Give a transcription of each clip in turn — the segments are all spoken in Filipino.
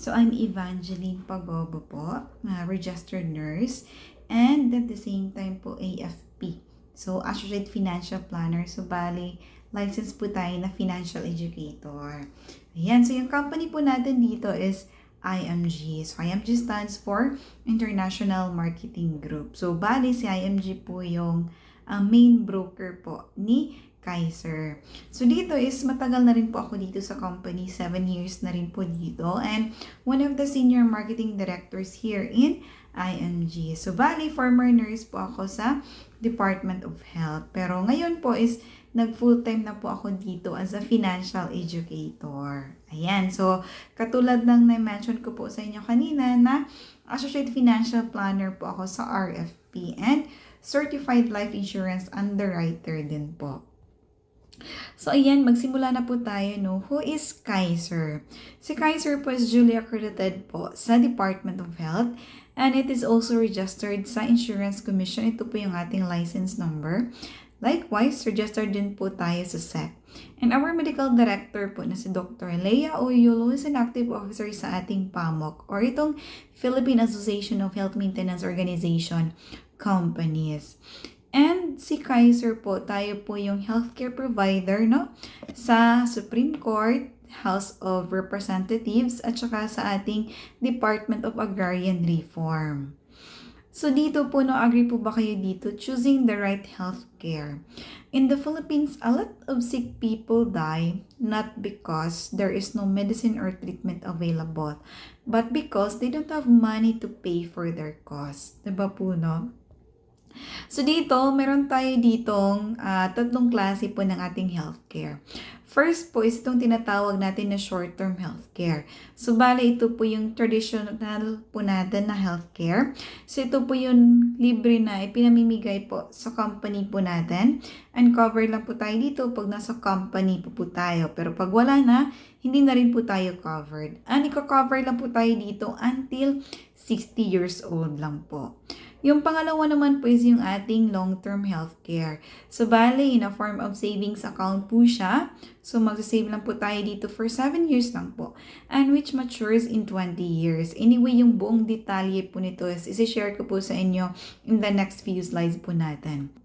So, I'm Evangeline Pagobo po, registered nurse, and at the same time po AFP. So, Associate Financial Planner. So, bali, license po tayo na financial educator. Ayan, so yung company po natin dito is IMG. So, IMG stands for International Marketing Group. So, bali, si IMG po yung main broker po ni Kaiser. So dito is matagal na rin po ako dito sa company, 7 years na rin po dito, and one of the senior marketing directors here in IMG. So bali, former nurse po ako sa Department of Health. Pero ngayon po is nag full-time na po ako dito as a financial educator. Ayan, so katulad ng na-mention ko po sa inyo kanina na Associate Financial Planner po ako sa RFP and Certified Life Insurance Underwriter din po. So, ayan, magsimula na po tayo, no? Who is Kaiser? Si Kaiser po is duly accredited po sa Department of Health, and it is also registered sa Insurance Commission. Ito po yung ating license number. Likewise, registered din po tayo sa SEC. And our medical director po na si Dr. Leia Oyulo is an active officer sa ating PAMOC or itong Philippine Association of Health Maintenance Organization Companies. And si Kaiser po, tayo po yung healthcare provider, no? Sa Supreme Court, House of Representatives, at saka sa ating Department of Agrarian Reform. So dito po, no, agree po ba kayo dito? Choosing the right healthcare. In the Philippines, a lot of sick people die not because there is no medicine or treatment available, but because they don't have money to pay for their cost. Diba po, no? So dito, meron tayo ditong tatlong klase po ng ating healthcare. First po is itong tinatawag natin na short-term healthcare. So bale, ito po yung traditional po natin na healthcare. So ito po yung libre na ipinamimigay po sa company po natin. And cover lang po tayo dito pag nasa company po tayo. Pero pag wala na, hindi na rin po tayo covered. And i-cover lang po tayo dito until 60 years old lang po. Yung pangalawa naman po is yung ating long-term healthcare. So, bale, in a form of savings account po siya. So, magsasave lang po tayo dito for 7 years lang po. And which matures in 20 years. Anyway, yung buong detalye po nito is isi-share ko po sa inyo in the next few slides po natin.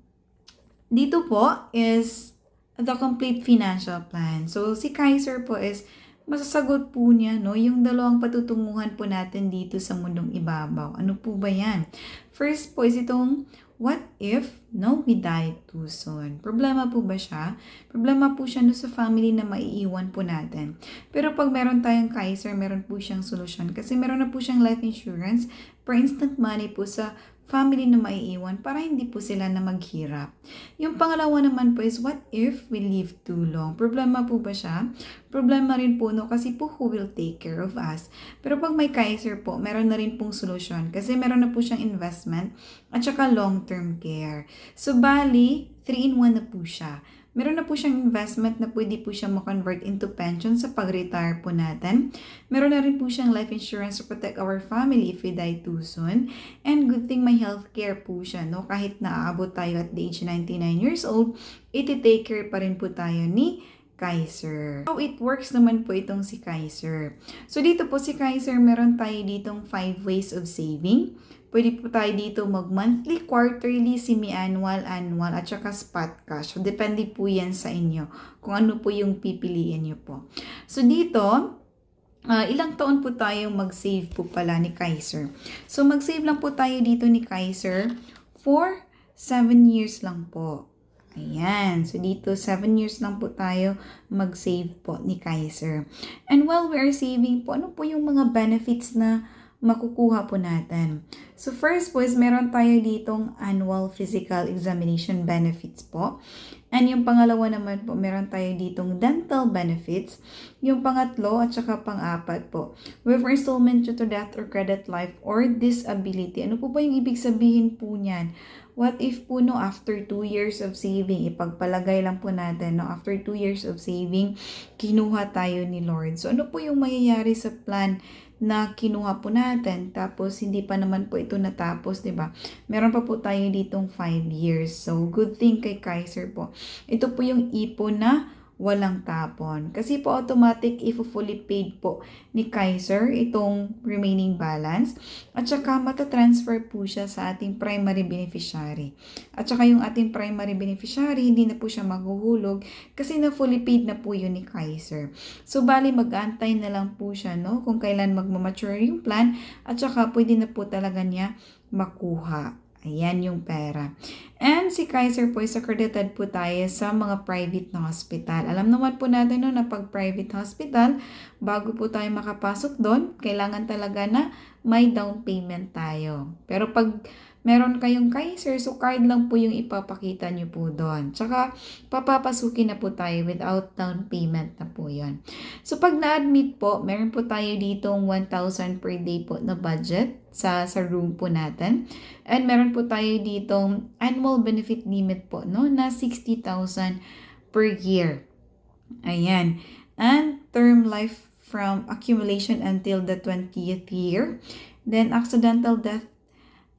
Dito po is the complete financial plan. So, si Kaiser po is masasagot po niya, no, yung dalawang patutunguhan po natin dito sa mundong ibabaw. Ano po ba yan? First po is itong, what if, no, we die too soon? Problema po ba siya? Problema po siya no, sa family na maiiwan po natin. Pero pag meron tayong Kaiser, meron po siyang solusyon. Kasi meron na po siyang life insurance for instant money po sa family na maiiwan para hindi po sila na maghirap. Yung pangalawa naman po is, what if we live too long? Problema po ba siya? Problema rin po, no? Kasi po, who will take care of us? Pero pag may Kaiser po, meron na rin pong solusyon. Kasi meron na po siyang investment at saka long-term care. So, bali, 3-in-1 na po siya. Meron na po siyang investment na pwede po siya ma-convert into pension sa pag-retire po natin. Meron na rin po siyang life insurance to protect our family if we die too soon. And good thing may healthcare po siya, no? Kahit naaabot tayo at the age 99 years old, iti-take care pa rin po tayo ni Kaiser. How it works naman po itong si Kaiser. So dito po si Kaiser, meron tayo ditong 5 ways of saving. Pwede po tayo dito mag-monthly, quarterly, semi-annual, annual, at saka spot cash. So, depende po yan sa inyo kung ano po yung pipiliin nyo po. So, dito, ilang taon po tayo mag-save po pala ni Kaiser. So, mag-save lang po tayo dito ni Kaiser for 7 years lang po. Ayan. So, dito, 7 years lang po tayo mag-save po ni Kaiser. And while we are saving po, ano po yung mga benefits na makukuha po natin? So first po is meron tayo ditong annual physical examination benefits po. And yung pangalawa naman po, meron tayo ditong dental benefits. Yung pangatlo at saka pang-apat po, waiver installment due to death or credit life or disability. Ano po ba yung ibig sabihin po niyan? What if po, no, after 2 years of saving, ipagpalagay lang po natin, no, after 2 years of saving, kinuha tayo ni Lord. So ano po yung mayayari sa plan na kinuha po natin, tapos hindi pa naman po ito natapos, di ba? Meron pa po tayo ditong 5 years. So, good thing kay Kaiser po. Ito po yung ipon na walang tapon. Kasi po automatic if fully paid po ni Kaiser itong remaining balance at saka matatransfer po siya sa ating primary beneficiary. At saka yung ating primary beneficiary hindi na po siya maghuhulog kasi na fully paid na po yun ni Kaiser. So bali mag-aantay na lang po siya kung kailan magmamature yung plan at saka pwede na po talaga niya makuha. Ayan yung pera. And si Kaiser po is accredited po tayo sa mga private na hospital. Alam naman po natin na pag private hospital, bago po tayo makapasok doon, kailangan talaga na may down payment tayo. Pero pag meron kayong Kaiser, so card lang po yung ipapakita nyo po doon. Tsaka, papapasukin na po tayo without down payment na po yon. So, pag na-admit po, meron po tayo ditong 1,000 per day po na budget sa room po natin. And meron po tayo ditong annual benefit limit po, na 60,000 per year. Ayan. And term life from accumulation until the 20th year. Then, accidental death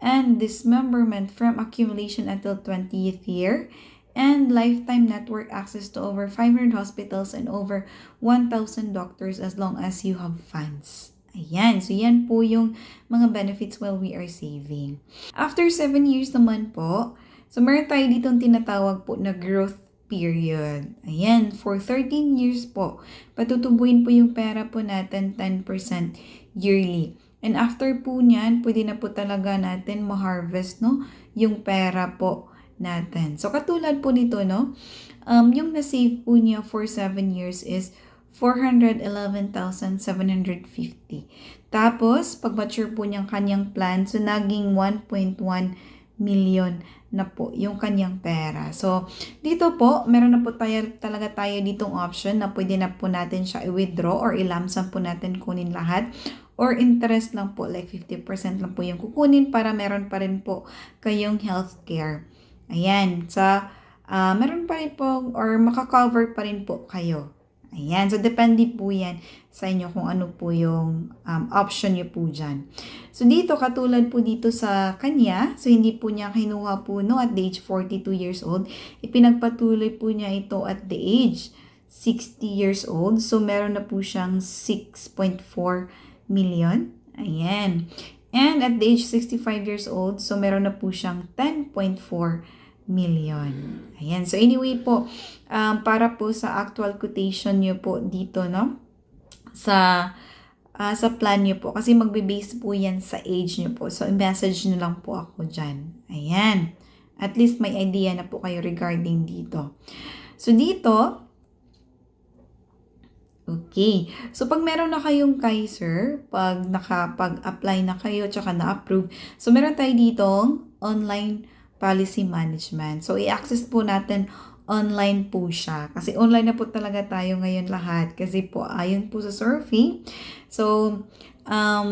and dismemberment from accumulation until 20th year, and lifetime network access to over 500 hospitals and over 1,000 doctors as long as you have funds. Ayan, so yan po yung mga benefits while we are saving. After 7 years naman po, so meron tayo ditong tinatawag po na growth period. Ayan, for 13 years po, patutubuin po yung pera po natin 10% yearly. And after po niyan, pwede na po talaga natin ma-harvest, yung pera po natin. So, katulad po nito, yung na-save po niya for 7 years is 411,750. Tapos, pag mature po niyang kanyang plan, so naging 1.1 million na po yung kanyang pera. So, dito po, meron na po talaga tayo ditong option na pwede na po natin siya i-withdraw or ilamsam po natin kunin lahat. Or interest lang po, like 50% lang po yung kukunin para meron pa rin po kayong healthcare. Ayan, meron pa rin po or makakover pa rin po kayo. Ayan, so depende po yan sa inyo kung ano po yung option nyo po dyan. So dito, katulad po dito sa kanya, so hindi po niya kinuha po at the age 42 years old, ipinagpatuloy po niya ito at the age 60 years old. So meron na po siyang 6.4 million. Ayan. And at the age 65 years old, so meron na po siyang 10.4 million. Ayan. So anyway po, para po sa actual quotation nyo po dito, sa plan nyo po. Kasi magbe-base po yan sa age nyo po. So i-message nyo lang po ako dyan. Ayan. At least may idea na po kayo regarding dito. So dito, okay. So, pag meron na kayong Kaiser, pag nakapag-apply na kayo, tsaka na-approve, so meron tayo ditong online policy management. So, i-access po natin online po siya. Kasi online na po talaga tayo ngayon lahat. Kasi po, ayon po sa survey, so,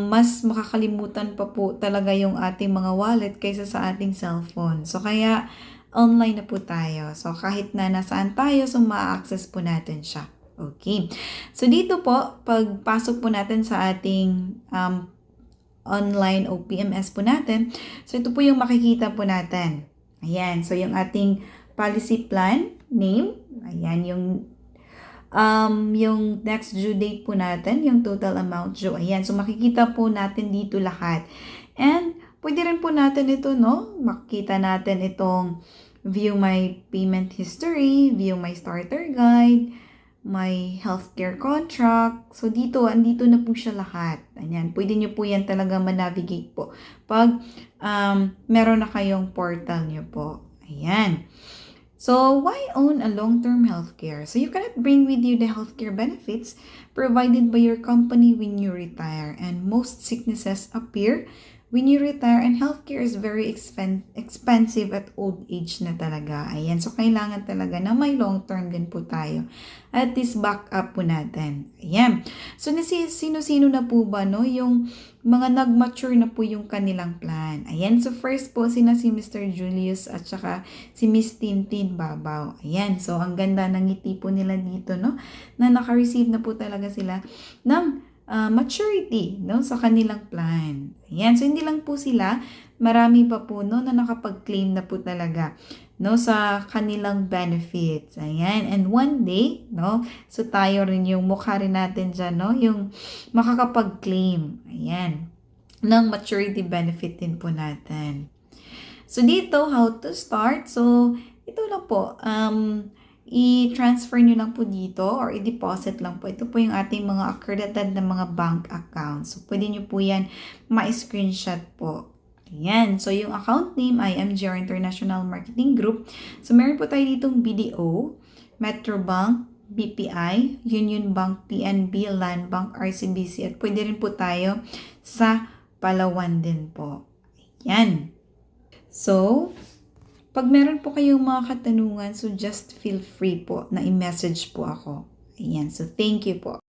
mas makakalimutan pa po talaga yung ating mga wallet kaysa sa ating cellphone. So, kaya, online na po tayo. So, kahit na nasaan tayo, so ma-access po natin siya. Okay. So, dito po, pagpasok po natin sa ating online o PMS po natin, so ito po yung makikita po natin. Ayan. So, yung ating policy plan name. Ayan. Yung next due date po natin, yung total amount due. Ayan. So, makikita po natin dito lahat. And, pwede rin po natin ito, makikita natin itong view my payment history, view my starter guide, may healthcare contract. So, andito na po siya lahat. Ayan, pwede nyo po yan talaga manavigate po pag meron na kayong portal nyo po. Ayan. So, why own a long-term healthcare? So, you cannot bring with you the healthcare benefits provided by your company when you retire. And most sicknesses appear when you retire, and healthcare is very expensive at old age na talaga. Ayan, so kailangan talaga na may long term din po tayo. At least back up po natin. Ayan. So, sino-sino na po ba, yung mga nag-mature na po yung kanilang plan? Ayan, so first po, si Mr. Julius at saka si Miss Tintin Babaw. Ayan, so ang ganda ng ngiti po nila dito, na naka-receive na po talaga sila ng maturity sa kanilang plan. Ayan, so hindi lang po sila, marami pa po na nakapag-claim na po talaga no, sa kanilang benefits. Ayan. And one day, no, so tayo rin yung mukha rin natin dyan, no, yung makakapag-claim. Ayan. Ng maturity benefit din po natin. So, dito, how to start? So, ito lang po, i-transfer nyo lang po dito or i-deposit lang po. Ito po yung ating mga accredited na mga bank accounts. So, pwede nyo po yan ma-screenshot po. Ayan. So, yung account name ay MGR International Marketing Group. So, meron po tayo ditong BDO, Metrobank, BPI, Union Bank, PNB, Land Bank, RCBC, at pwede rin po tayo sa Palawan din po. Ayan. So, pag meron po kayong mga katanungan, so just feel free po na i-message po ako. Ayan. So, thank you po.